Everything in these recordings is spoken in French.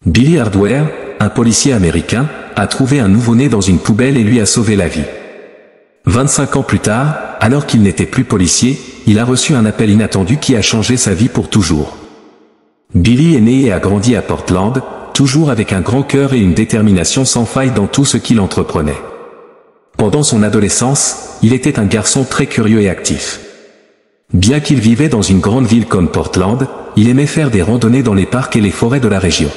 Billy Hardware, un policier américain, a trouvé un nouveau-né dans une poubelle et lui a sauvé la vie. 25 ans plus tard, alors qu'il n'était plus policier, il a reçu un appel inattendu qui a changé sa vie pour toujours. Billy est né et a grandi à Portland, toujours avec un grand cœur et une détermination sans faille dans tout ce qu'il entreprenait. Pendant son adolescence, il était un garçon très curieux et actif. Bien qu'il vivait dans une grande ville comme Portland, il aimait faire des randonnées dans les parcs et les forêts de la région.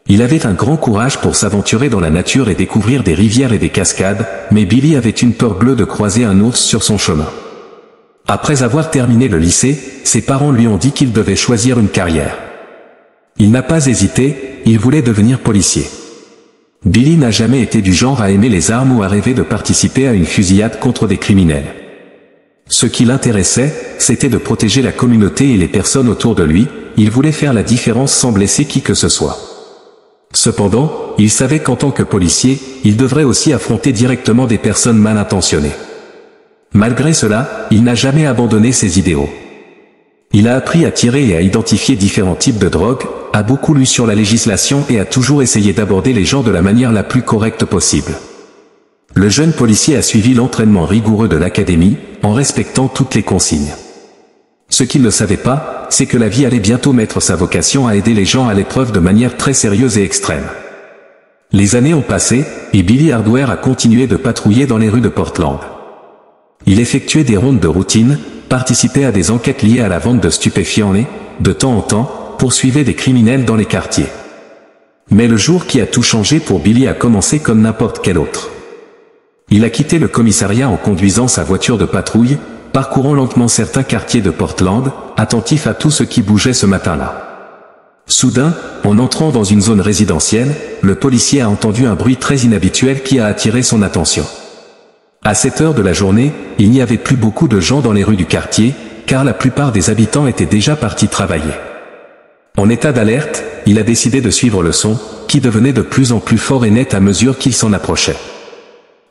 Il avait un grand courage pour s'aventurer dans la nature et découvrir des rivières et des cascades, mais Billy avait une peur bleue de croiser un ours sur son chemin. Après avoir terminé le lycée, ses parents lui ont dit qu'il devait choisir une carrière. Il n'a pas hésité, il voulait devenir policier. Billy n'a jamais été du genre à aimer les armes ou à rêver de participer à une fusillade contre des criminels. Ce qui l'intéressait, c'était de protéger la communauté et les personnes autour de lui, il voulait faire la différence sans blesser qui que ce soit. Cependant, il savait qu'en tant que policier, il devrait aussi affronter directement des personnes mal intentionnées. Malgré cela, il n'a jamais abandonné ses idéaux. Il a appris à tirer et à identifier différents types de drogues, a beaucoup lu sur la législation et a toujours essayé d'aborder les gens de la manière la plus correcte possible. Le jeune policier a suivi l'entraînement rigoureux de l'académie, en respectant toutes les consignes. Ce qu'il ne savait pas, c'est que la vie allait bientôt mettre sa vocation à aider les gens à l'épreuve de manière très sérieuse et extrême. Les années ont passé, et Billy Hardware a continué de patrouiller dans les rues de Portland. Il effectuait des rondes de routine, participait à des enquêtes liées à la vente de stupéfiants et, de temps en temps, poursuivait des criminels dans les quartiers. Mais le jour qui a tout changé pour Billy a commencé comme n'importe quel autre. Il a quitté le commissariat en conduisant sa voiture de patrouille, parcourant lentement certains quartiers de Portland, attentif à tout ce qui bougeait ce matin-là. Soudain, en entrant dans une zone résidentielle, le policier a entendu un bruit très inhabituel qui a attiré son attention. À cette heure de la journée, il n'y avait plus beaucoup de gens dans les rues du quartier, car la plupart des habitants étaient déjà partis travailler. En état d'alerte, il a décidé de suivre le son, qui devenait de plus en plus fort et net à mesure qu'il s'en approchait.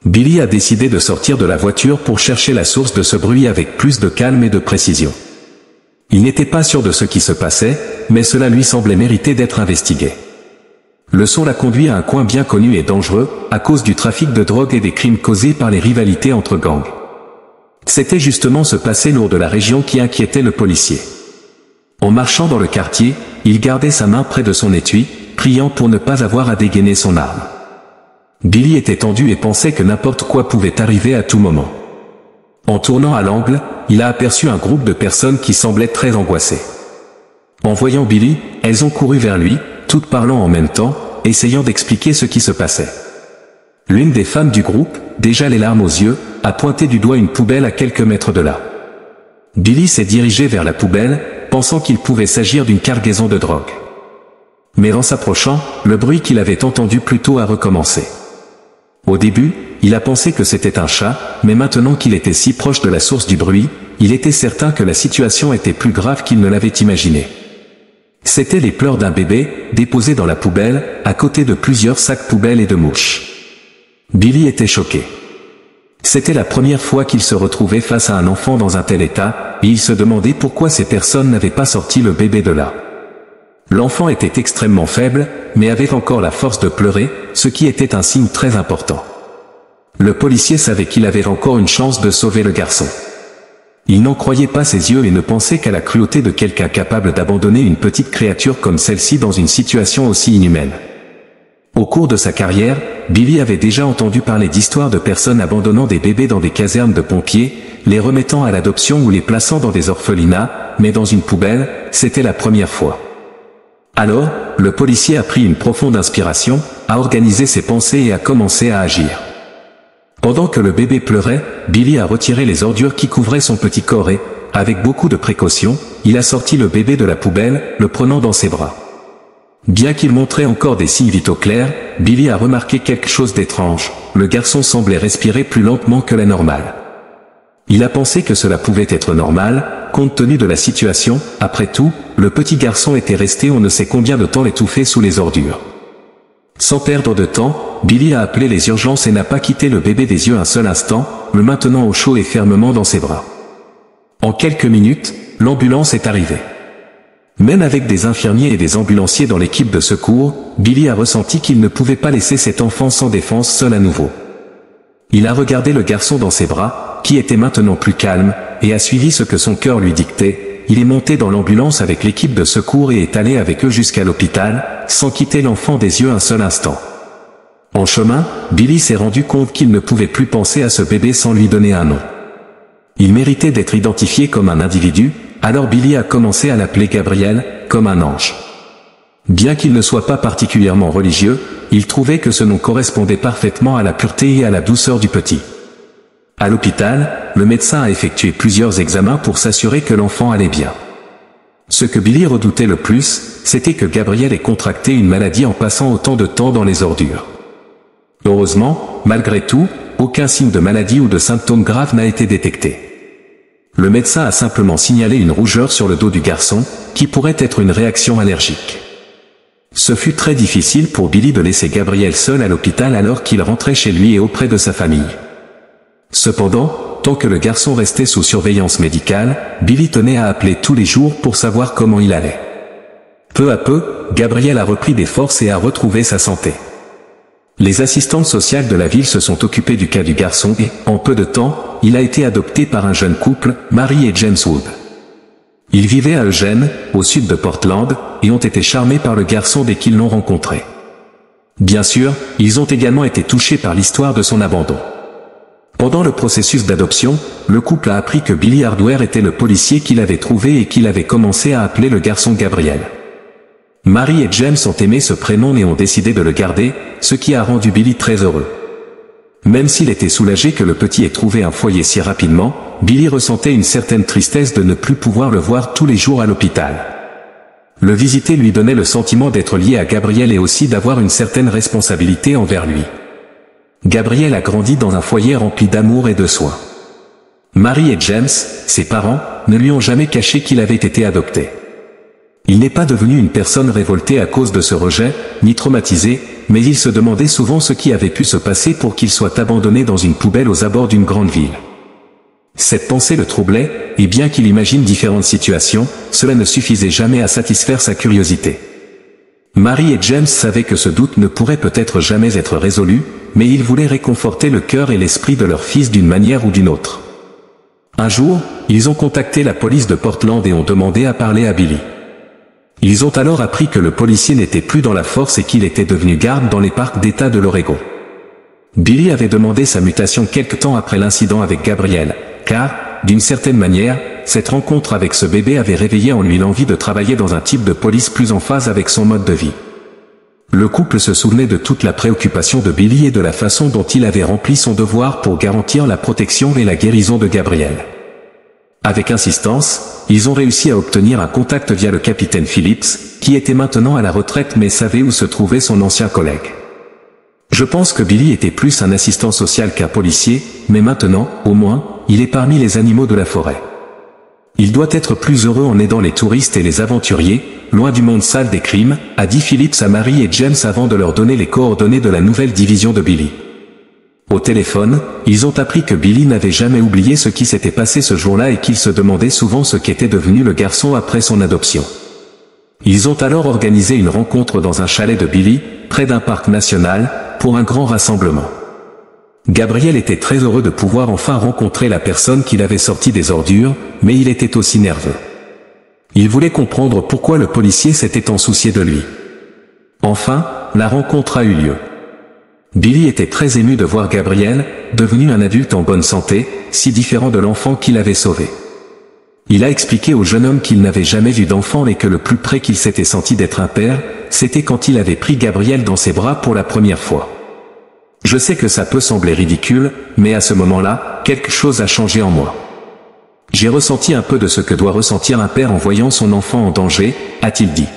Billy a décidé de sortir de la voiture pour chercher la source de ce bruit avec plus de calme et de précision. Il n'était pas sûr de ce qui se passait, mais cela lui semblait mériter d'être investigué. Le son l'a conduit à un coin bien connu et dangereux, à cause du trafic de drogue et des crimes causés par les rivalités entre gangs. C'était justement ce passé lourd de la région qui inquiétait le policier. En marchant dans le quartier, il gardait sa main près de son étui, priant pour ne pas avoir à dégainer son arme. Billy était tendu et pensait que n'importe quoi pouvait arriver à tout moment. En tournant à l'angle, il a aperçu un groupe de personnes qui semblaient très angoissées. En voyant Billy, elles ont couru vers lui, toutes parlant en même temps, essayant d'expliquer ce qui se passait. L'une des femmes du groupe, déjà les larmes aux yeux, a pointé du doigt une poubelle à quelques mètres de là. Billy s'est dirigé vers la poubelle, pensant qu'il pouvait s'agir d'une cargaison de drogue. Mais en s'approchant, le bruit qu'il avait entendu plus tôt a recommencé. Au début, il a pensé que c'était un chat, mais maintenant qu'il était si proche de la source du bruit, il était certain que la situation était plus grave qu'il ne l'avait imaginé. C'étaient les pleurs d'un bébé, déposés dans la poubelle, à côté de plusieurs sacs poubelles et de mouches. Billy était choqué. C'était la première fois qu'il se retrouvait face à un enfant dans un tel état, et il se demandait pourquoi ces personnes n'avaient pas sorti le bébé de là. L'enfant était extrêmement faible, mais avait encore la force de pleurer, ce qui était un signe très important. Le policier savait qu'il avait encore une chance de sauver le garçon. Il n'en croyait pas ses yeux et ne pensait qu'à la cruauté de quelqu'un capable d'abandonner une petite créature comme celle-ci dans une situation aussi inhumaine. Au cours de sa carrière, Billy avait déjà entendu parler d'histoires de personnes abandonnant des bébés dans des casernes de pompiers, les remettant à l'adoption ou les plaçant dans des orphelinats, mais dans une poubelle, c'était la première fois. Alors, le policier a pris une profonde inspiration, a organisé ses pensées et a commencé à agir. Pendant que le bébé pleurait, Billy a retiré les ordures qui couvraient son petit corps et, avec beaucoup de précaution, il a sorti le bébé de la poubelle, le prenant dans ses bras. Bien qu'il montrait encore des signes vitaux clairs, Billy a remarqué quelque chose d'étrange, le garçon semblait respirer plus lentement que la normale. Il a pensé que cela pouvait être normal, compte tenu de la situation, après tout, le petit garçon était resté on ne sait combien de temps étouffé sous les ordures. Sans perdre de temps, Billy a appelé les urgences et n'a pas quitté le bébé des yeux un seul instant, le maintenant au chaud et fermement dans ses bras. En quelques minutes, l'ambulance est arrivée. Même avec des infirmiers et des ambulanciers dans l'équipe de secours, Billy a ressenti qu'il ne pouvait pas laisser cet enfant sans défense seul à nouveau. Il a regardé le garçon dans ses bras, qui était maintenant plus calme, et a suivi ce que son cœur lui dictait. Il est monté dans l'ambulance avec l'équipe de secours et est allé avec eux jusqu'à l'hôpital, sans quitter l'enfant des yeux un seul instant. En chemin, Billy s'est rendu compte qu'il ne pouvait plus penser à ce bébé sans lui donner un nom. Il méritait d'être identifié comme un individu, alors Billy a commencé à l'appeler Gabriel, comme un ange. Bien qu'il ne soit pas particulièrement religieux, il trouvait que ce nom correspondait parfaitement à la pureté et à la douceur du petit. À l'hôpital, le médecin a effectué plusieurs examens pour s'assurer que l'enfant allait bien. Ce que Billy redoutait le plus, c'était que Gabriel ait contracté une maladie en passant autant de temps dans les ordures. Heureusement, malgré tout, aucun signe de maladie ou de symptômes graves n'a été détecté. Le médecin a simplement signalé une rougeur sur le dos du garçon, qui pourrait être une réaction allergique. Ce fut très difficile pour Billy de laisser Gabriel seul à l'hôpital alors qu'il rentrait chez lui et auprès de sa famille. Cependant, tant que le garçon restait sous surveillance médicale, Billy tenait à appeler tous les jours pour savoir comment il allait. Peu à peu, Gabriel a repris des forces et a retrouvé sa santé. Les assistantes sociales de la ville se sont occupées du cas du garçon et, en peu de temps, il a été adopté par un jeune couple, Mary et James Wood. Ils vivaient à Eugene, au sud de Portland, et ont été charmés par le garçon dès qu'ils l'ont rencontré. Bien sûr, ils ont également été touchés par l'histoire de son abandon. Pendant le processus d'adoption, le couple a appris que Billy Hardware était le policier qu'il avait trouvé et qu'il avait commencé à appeler le garçon Gabriel. Mary et James ont aimé ce prénom et ont décidé de le garder, ce qui a rendu Billy très heureux. Même s'il était soulagé que le petit ait trouvé un foyer si rapidement, Billy ressentait une certaine tristesse de ne plus pouvoir le voir tous les jours à l'hôpital. Le visiter lui donnait le sentiment d'être lié à Gabriel et aussi d'avoir une certaine responsabilité envers lui. Gabriel a grandi dans un foyer rempli d'amour et de soins. Mary et James, ses parents, ne lui ont jamais caché qu'il avait été adopté. Il n'est pas devenu une personne révoltée à cause de ce rejet, ni traumatisé, mais il se demandait souvent ce qui avait pu se passer pour qu'il soit abandonné dans une poubelle aux abords d'une grande ville. Cette pensée le troublait, et bien qu'il imagine différentes situations, cela ne suffisait jamais à satisfaire sa curiosité. Mary et James savaient que ce doute ne pourrait peut-être jamais être résolu, mais ils voulaient réconforter le cœur et l'esprit de leur fils d'une manière ou d'une autre. Un jour, ils ont contacté la police de Portland et ont demandé à parler à Billy. Ils ont alors appris que le policier n'était plus dans la force et qu'il était devenu garde dans les parcs d'État de l'Oregon. Billy avait demandé sa mutation quelque temps après l'incident avec Gabriel, car, d'une certaine manière, cette rencontre avec ce bébé avait réveillé en lui l'envie de travailler dans un type de police plus en phase avec son mode de vie. Le couple se souvenait de toute la préoccupation de Billy et de la façon dont il avait rempli son devoir pour garantir la protection et la guérison de Gabriel. Avec insistance, ils ont réussi à obtenir un contact via le capitaine Phillips, qui était maintenant à la retraite mais savait où se trouvait son ancien collègue. Je pense que Billy était plus un assistant social qu'un policier, mais maintenant, au moins, il est parmi les animaux de la forêt. Il doit être plus heureux en aidant les touristes et les aventuriers, loin du monde sale des crimes, a dit Phillips à Mary et James avant de leur donner les coordonnées de la nouvelle division de Billy. Au téléphone, ils ont appris que Billy n'avait jamais oublié ce qui s'était passé ce jour-là et qu'il se demandait souvent ce qu'était devenu le garçon après son adoption. Ils ont alors organisé une rencontre dans un chalet de Billy, près d'un parc national, pour un grand rassemblement. Gabriel était très heureux de pouvoir enfin rencontrer la personne qui l'avait sorti des ordures, mais il était aussi nerveux. Il voulait comprendre pourquoi le policier s'était tant soucié de lui. Enfin, la rencontre a eu lieu. Billy était très ému de voir Gabriel, devenu un adulte en bonne santé, si différent de l'enfant qu'il avait sauvé. Il a expliqué au jeune homme qu'il n'avait jamais vu d'enfant et que le plus près qu'il s'était senti d'être un père, c'était quand il avait pris Gabriel dans ses bras pour la première fois. Je sais que ça peut sembler ridicule, mais à ce moment-là, quelque chose a changé en moi. J'ai ressenti un peu de ce que doit ressentir un père en voyant son enfant en danger, a-t-il dit.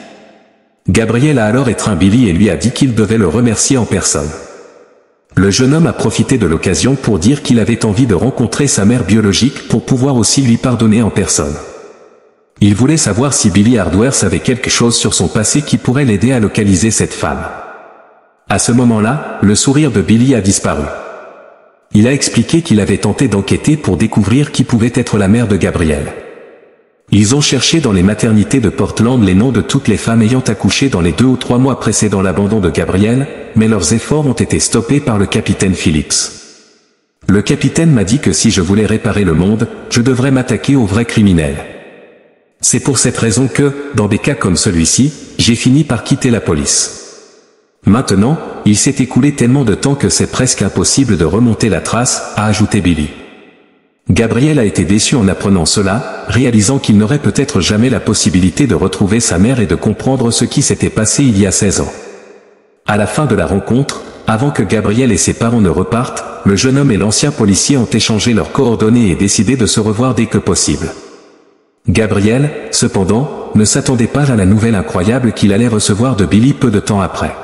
Gabriel a alors étreint Billy et lui a dit qu'il devait le remercier en personne. Le jeune homme a profité de l'occasion pour dire qu'il avait envie de rencontrer sa mère biologique pour pouvoir aussi lui pardonner en personne. Il voulait savoir si Billy Hardware savait quelque chose sur son passé qui pourrait l'aider à localiser cette femme. À ce moment-là, le sourire de Billy a disparu. Il a expliqué qu'il avait tenté d'enquêter pour découvrir qui pouvait être la mère de Gabriel. Ils ont cherché dans les maternités de Portland les noms de toutes les femmes ayant accouché dans les 2 ou 3 mois précédant l'abandon de Gabriel, mais leurs efforts ont été stoppés par le capitaine Phillips. Le capitaine m'a dit que si je voulais réparer le monde, je devrais m'attaquer aux vrais criminels. C'est pour cette raison que, dans des cas comme celui-ci, j'ai fini par quitter la police. Maintenant, il s'est écoulé tellement de temps que c'est presque impossible de remonter la trace, a ajouté Billy. Gabriel a été déçu en apprenant cela, réalisant qu'il n'aurait peut-être jamais la possibilité de retrouver sa mère et de comprendre ce qui s'était passé il y a 16 ans. À la fin de la rencontre, avant que Gabriel et ses parents ne repartent, le jeune homme et l'ancien policier ont échangé leurs coordonnées et décidé de se revoir dès que possible. Gabriel, cependant, ne s'attendait pas à la nouvelle incroyable qu'il allait recevoir de Billy peu de temps après.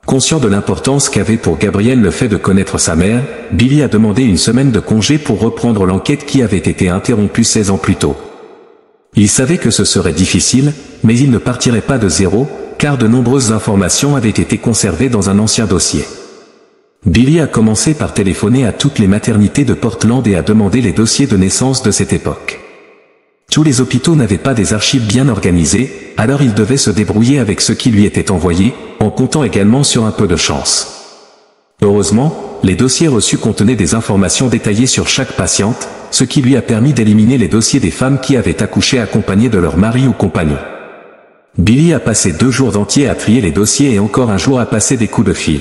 Conscient de l'importance qu'avait pour Gabriel le fait de connaître sa mère, Billy a demandé une semaine de congé pour reprendre l'enquête qui avait été interrompue 16 ans plus tôt. Il savait que ce serait difficile, mais il ne partirait pas de zéro, car de nombreuses informations avaient été conservées dans un ancien dossier. Billy a commencé par téléphoner à toutes les maternités de Portland et a demandé les dossiers de naissance de cette époque. Tous les hôpitaux n'avaient pas des archives bien organisées, alors il devait se débrouiller avec ce qui lui était envoyé, en comptant également sur un peu de chance. Heureusement, les dossiers reçus contenaient des informations détaillées sur chaque patiente, ce qui lui a permis d'éliminer les dossiers des femmes qui avaient accouché accompagnées de leur mari ou compagnon. Billy a passé 2 jours entiers à trier les dossiers et encore un jour à passer des coups de fil.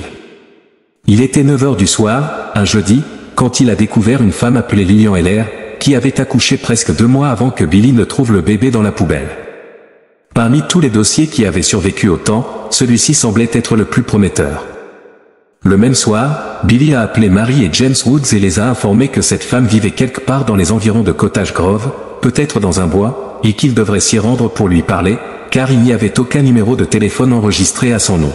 Il était 9 heures du soir, un jeudi, quand il a découvert une femme appelée Lillian Heller, qui avait accouché presque 2 mois avant que Billy ne trouve le bébé dans la poubelle. Parmi tous les dossiers qui avaient survécu au temps, celui-ci semblait être le plus prometteur. Le même soir, Billy a appelé Mary et James Woods et les a informés que cette femme vivait quelque part dans les environs de Cottage Grove, peut-être dans un bois, et qu'il devrait s'y rendre pour lui parler, car il n'y avait aucun numéro de téléphone enregistré à son nom.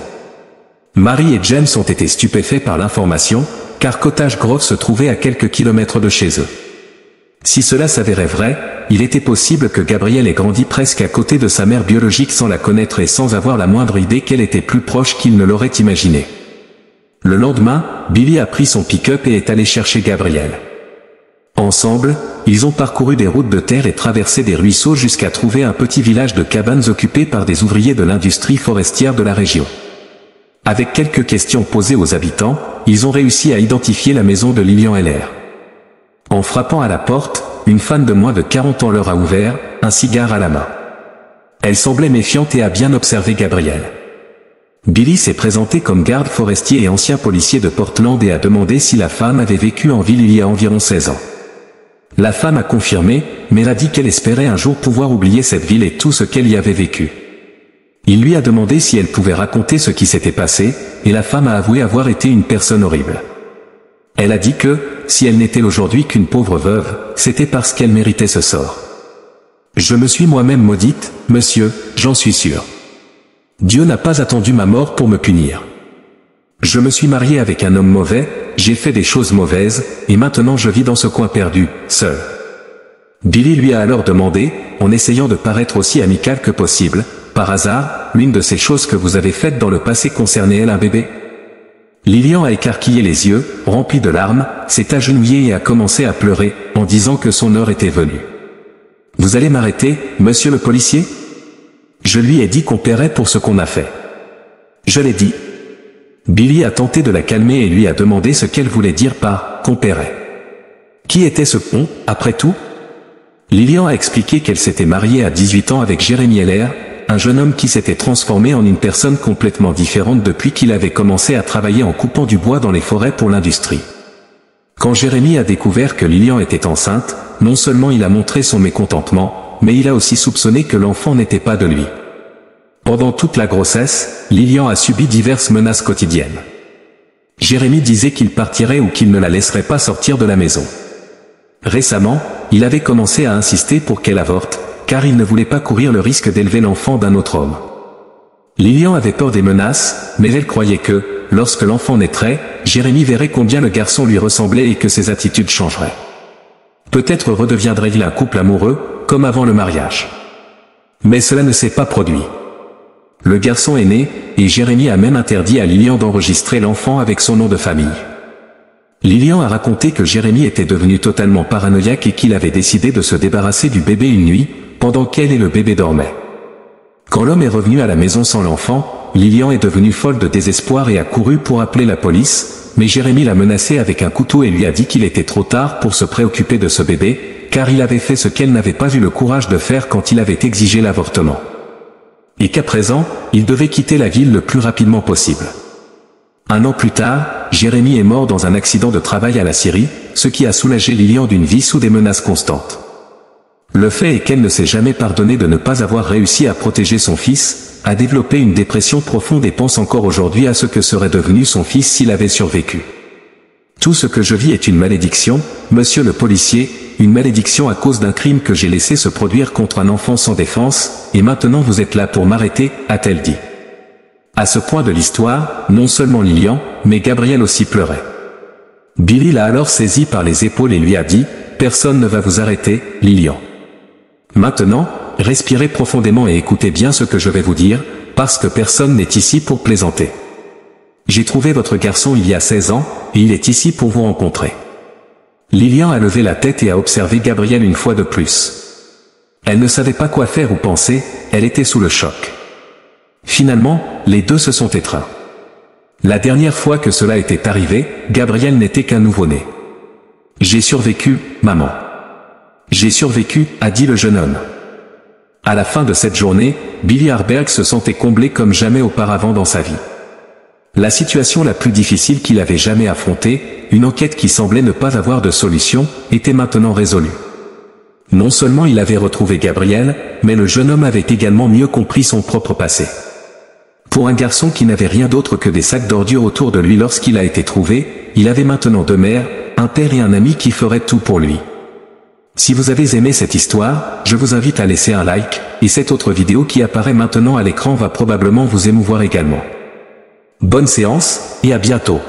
Mary et James ont été stupéfaits par l'information, car Cottage Grove se trouvait à quelques kilomètres de chez eux. Si cela s'avérait vrai, il était possible que Gabriel ait grandi presque à côté de sa mère biologique sans la connaître et sans avoir la moindre idée qu'elle était plus proche qu'il ne l'aurait imaginé. Le lendemain, Billy a pris son pick-up et est allé chercher Gabriel. Ensemble, ils ont parcouru des routes de terre et traversé des ruisseaux jusqu'à trouver un petit village de cabanes occupé par des ouvriers de l'industrie forestière de la région. Avec quelques questions posées aux habitants, ils ont réussi à identifier la maison de Lillian Heller. En frappant à la porte, une femme de moins de 40 ans leur a ouvert, un cigare à la main. Elle semblait méfiante et a bien observé Gabriel. Billy s'est présenté comme garde forestier et ancien policier de Portland et a demandé si la femme avait vécu en ville il y a environ 16 ans. La femme a confirmé, mais a dit qu'elle espérait un jour pouvoir oublier cette ville et tout ce qu'elle y avait vécu. Il lui a demandé si elle pouvait raconter ce qui s'était passé, et la femme a avoué avoir été une personne horrible. Elle a dit que, si elle n'était aujourd'hui qu'une pauvre veuve, c'était parce qu'elle méritait ce sort. Je me suis moi-même maudite, monsieur, j'en suis sûr. Dieu n'a pas attendu ma mort pour me punir. Je me suis mariée avec un homme mauvais, j'ai fait des choses mauvaises, et maintenant je vis dans ce coin perdu, seul. Billy lui a alors demandé, en essayant de paraître aussi amical que possible, par hasard, l'une de ces choses que vous avez faites dans le passé concernait-elle un bébé ? Lillian a écarquillé les yeux, rempli de larmes, s'est agenouillée et a commencé à pleurer, en disant que son heure était venue. « Vous allez m'arrêter, monsieur le policier ? Je lui ai dit qu'on paierait pour ce qu'on a fait. Je l'ai dit. » Billy a tenté de la calmer et lui a demandé ce qu'elle voulait dire par « qu'on paierait ». Qui était ce pont, après tout ? Lillian a expliqué qu'elle s'était mariée à 18 ans avec Jeremy Heller, un jeune homme qui s'était transformé en une personne complètement différente depuis qu'il avait commencé à travailler en coupant du bois dans les forêts pour l'industrie. Quand Jeremy a découvert que Lillian était enceinte, non seulement il a montré son mécontentement, mais il a aussi soupçonné que l'enfant n'était pas de lui. Pendant toute la grossesse, Lillian a subi diverses menaces quotidiennes. Jeremy disait qu'il partirait ou qu'il ne la laisserait pas sortir de la maison. Récemment, il avait commencé à insister pour qu'elle avorte, car il ne voulait pas courir le risque d'élever l'enfant d'un autre homme. Lillian avait peur des menaces, mais elle croyait que, lorsque l'enfant naîtrait, Jeremy verrait combien le garçon lui ressemblait et que ses attitudes changeraient. Peut-être redeviendrait-il un couple amoureux, comme avant le mariage. Mais cela ne s'est pas produit. Le garçon est né, et Jeremy a même interdit à Lillian d'enregistrer l'enfant avec son nom de famille. Lillian a raconté que Jeremy était devenu totalement paranoïaque et qu'il avait décidé de se débarrasser du bébé une nuit, pendant qu'elle et le bébé dormaient. Quand l'homme est revenu à la maison sans l'enfant, Lilian est devenue folle de désespoir et a couru pour appeler la police, mais Jérémy l'a menacé avec un couteau et lui a dit qu'il était trop tard pour se préoccuper de ce bébé, car il avait fait ce qu'elle n'avait pas eu le courage de faire quand il avait exigé l'avortement. Et qu'à présent, il devait quitter la ville le plus rapidement possible. 1 an plus tard, Jérémy est mort dans un accident de travail à la Syrie, ce qui a soulagé Lilian d'une vie sous des menaces constantes. Le fait est qu'elle ne s'est jamais pardonné de ne pas avoir réussi à protéger son fils, a développé une dépression profonde et pense encore aujourd'hui à ce que serait devenu son fils s'il avait survécu. Tout ce que je vis est une malédiction, monsieur le policier, une malédiction à cause d'un crime que j'ai laissé se produire contre un enfant sans défense, et maintenant vous êtes là pour m'arrêter, a-t-elle dit. À ce point de l'histoire, non seulement Lilian, mais Gabriel aussi pleurait. Billy l'a alors saisi par les épaules et lui a dit, « Personne ne va vous arrêter, Lilian. Maintenant, respirez profondément et écoutez bien ce que je vais vous dire, parce que personne n'est ici pour plaisanter. J'ai trouvé votre garçon il y a 16 ans, et il est ici pour vous rencontrer. » Lilian a levé la tête et a observé Gabriel une fois de plus. Elle ne savait pas quoi faire ou penser, elle était sous le choc. Finalement, les deux se sont étreints. La dernière fois que cela était arrivé, Gabriel n'était qu'un nouveau-né. « J'ai survécu, maman. J'ai survécu, a dit le jeune homme. À la fin de cette journée, Billy Harberg se sentait comblé comme jamais auparavant dans sa vie. La situation la plus difficile qu'il avait jamais affrontée, une enquête qui semblait ne pas avoir de solution, était maintenant résolue. Non seulement il avait retrouvé Gabriel, mais le jeune homme avait également mieux compris son propre passé. Pour un garçon qui n'avait rien d'autre que des sacs d'ordures autour de lui lorsqu'il a été trouvé, il avait maintenant 2 mères, un père et un ami qui feraient tout pour lui. Si vous avez aimé cette histoire, je vous invite à laisser un like, et cette autre vidéo qui apparaît maintenant à l'écran va probablement vous émouvoir également. Bonne séance, et à bientôt.